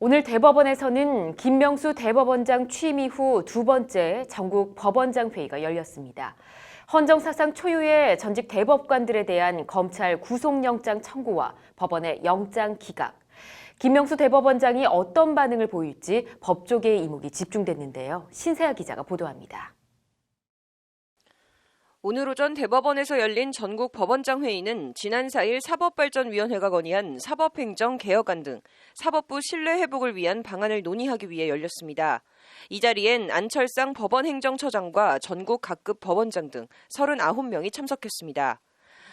오늘 대법원에서는 김명수 대법원장 취임 이후 두 번째 전국 법원장 회의가 열렸습니다. 헌정사상 초유의 전직 대법관들에 대한 검찰 구속영장 청구와 법원의 영장 기각. 김명수 대법원장이 어떤 반응을 보일지 법조계의 이목이 집중됐는데요. 신세아 기자가 보도합니다. 오늘 오전 대법원에서 열린 전국 법원장 회의는 지난 4일 사법발전위원회가 건의한 사법행정 개혁안 등 사법부 신뢰 회복을 위한 방안을 논의하기 위해 열렸습니다. 이 자리엔 안철상 법원행정처장과 전국 각급 법원장 등 39명이 참석했습니다.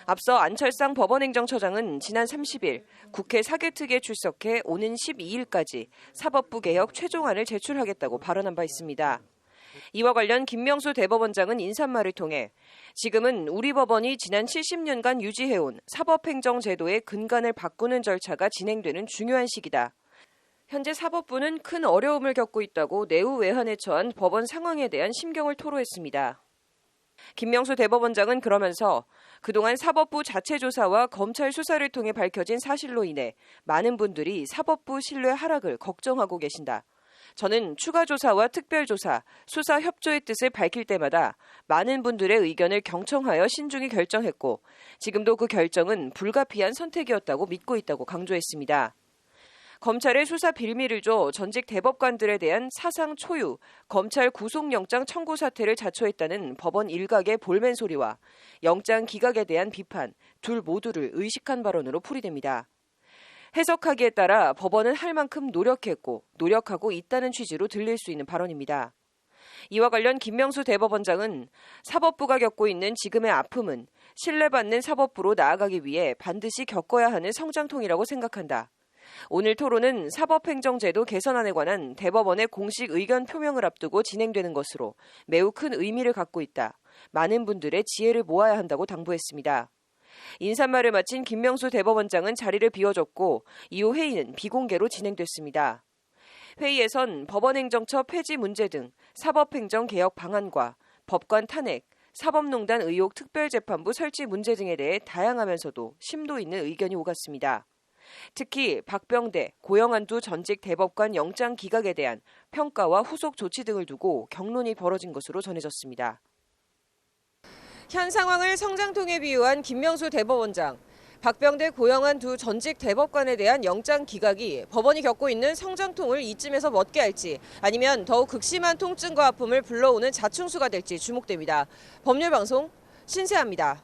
앞서 안철상 법원행정처장은 지난 30일 국회 사개특위에 출석해 오는 12일까지 사법부 개혁 최종안을 제출하겠다고 발언한 바 있습니다. 이와 관련 김명수 대법원장은 인사말을 통해 지금은 우리 법원이 지난 70년간 유지해온 사법행정제도의 근간을 바꾸는 절차가 진행되는 중요한 시기다. 현재 사법부는 큰 어려움을 겪고 있다고 내후 외환에 처한 법원 상황에 대한 심경을 토로했습니다. 김명수 대법원장은 그러면서 그동안 사법부 자체 조사와 검찰 수사를 통해 밝혀진 사실로 인해 많은 분들이 사법부 신뢰 하락을 걱정하고 계신다. 저는 추가 조사와 특별 조사, 수사 협조의 뜻을 밝힐 때마다 많은 분들의 의견을 경청하여 신중히 결정했고 지금도 그 결정은 불가피한 선택이었다고 믿고 있다고 강조했습니다. 검찰에 수사 빌미를 줘 전직 대법관들에 대한 사상 초유, 검찰 구속영장 청구 사태를 자초했다는 법원 일각의 볼멘 소리와 영장 기각에 대한 비판, 둘 모두를 의식한 발언으로 풀이됩니다. 해석하기에 따라 법원은 할 만큼 노력했고 노력하고 있다는 취지로 들릴 수 있는 발언입니다. 이와 관련 김명수 대법원장은 사법부가 겪고 있는 지금의 아픔은 신뢰받는 사법부로 나아가기 위해 반드시 겪어야 하는 성장통이라고 생각한다. 오늘 토론은 사법행정제도 개선안에 관한 대법원의 공식 의견 표명을 앞두고 진행되는 것으로 매우 큰 의미를 갖고 있다. 많은 분들의 지혜를 모아야 한다고 당부했습니다. 인사말을 마친 김명수 대법원장은 자리를 비워줬고 이후 회의는 비공개로 진행됐습니다. 회의에선 법원행정처 폐지 문제 등 사법행정 개혁 방안과 법관 탄핵, 사법농단 의혹 특별재판부 설치 문제 등에 대해 다양하면서도 심도 있는 의견이 오갔습니다. 특히 박병대, 고영한 두 전직 대법관 영장 기각에 대한 평가와 후속 조치 등을 두고 격론이 벌어진 것으로 전해졌습니다. 현 상황을 성장통에 비유한 김명수 대법원장. 박병대, 고영한 두 전직 대법관에 대한 영장 기각이 법원이 겪고 있는 성장통을 이쯤에서 멎게 할지 아니면 더욱 극심한 통증과 아픔을 불러오는 자충수가 될지 주목됩니다. 법률방송 신세아입니다.